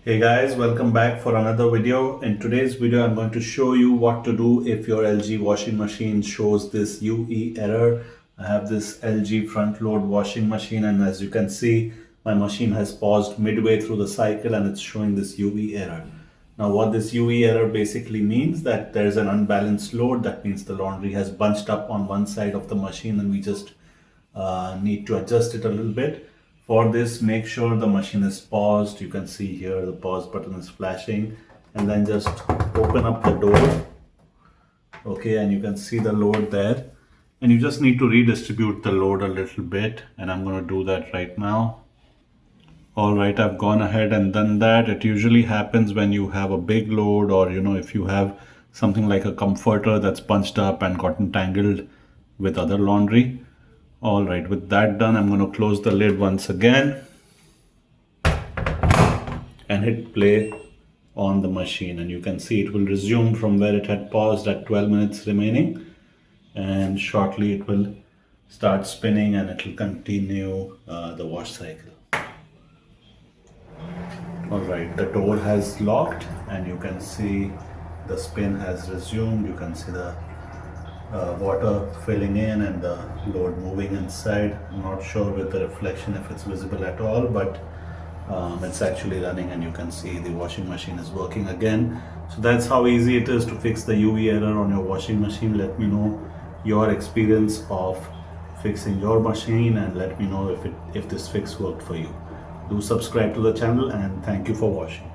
Hey guys, welcome back for another video. In today's video, I'm going to show you what to do if your LG washing machine shows this UE error. I have this LG front load washing machine, and as you can see, my machine has paused midway through the cycle and it's showing this UE error. Now what this UE error basically means that there's an unbalanced load. That means the laundry has bunched up on one side of the machine and we just need to adjust it a little bit. For this, make sure the machine is paused. You can see here the pause button is flashing, and then just open up the door. Okay, and you can see the load there, and you just need to redistribute the load a little bit, and I'm going to do that right now. All right, I've gone ahead and done that. It usually happens when you have a big load, or if you have something like a comforter that's bunched up and gotten tangled with other laundry. All right, with that done, I'm going to close the lid once again and hit play on the machine, and you can see it will resume from where it had paused at 12 minutes remaining, and shortly it will start spinning and it will continue the wash cycle. All right, the door has locked and you can see the spin has resumed. You can see the water filling in and the load moving inside. I'm not sure with the reflection if it's visible at all, but it's actually running and you can see the washing machine is working again. So that's how easy it is to fix the UV error on your washing machine. Let me know your experience of fixing your machine and let me know if this fix worked for you. Do subscribe to the channel and thank you for watching.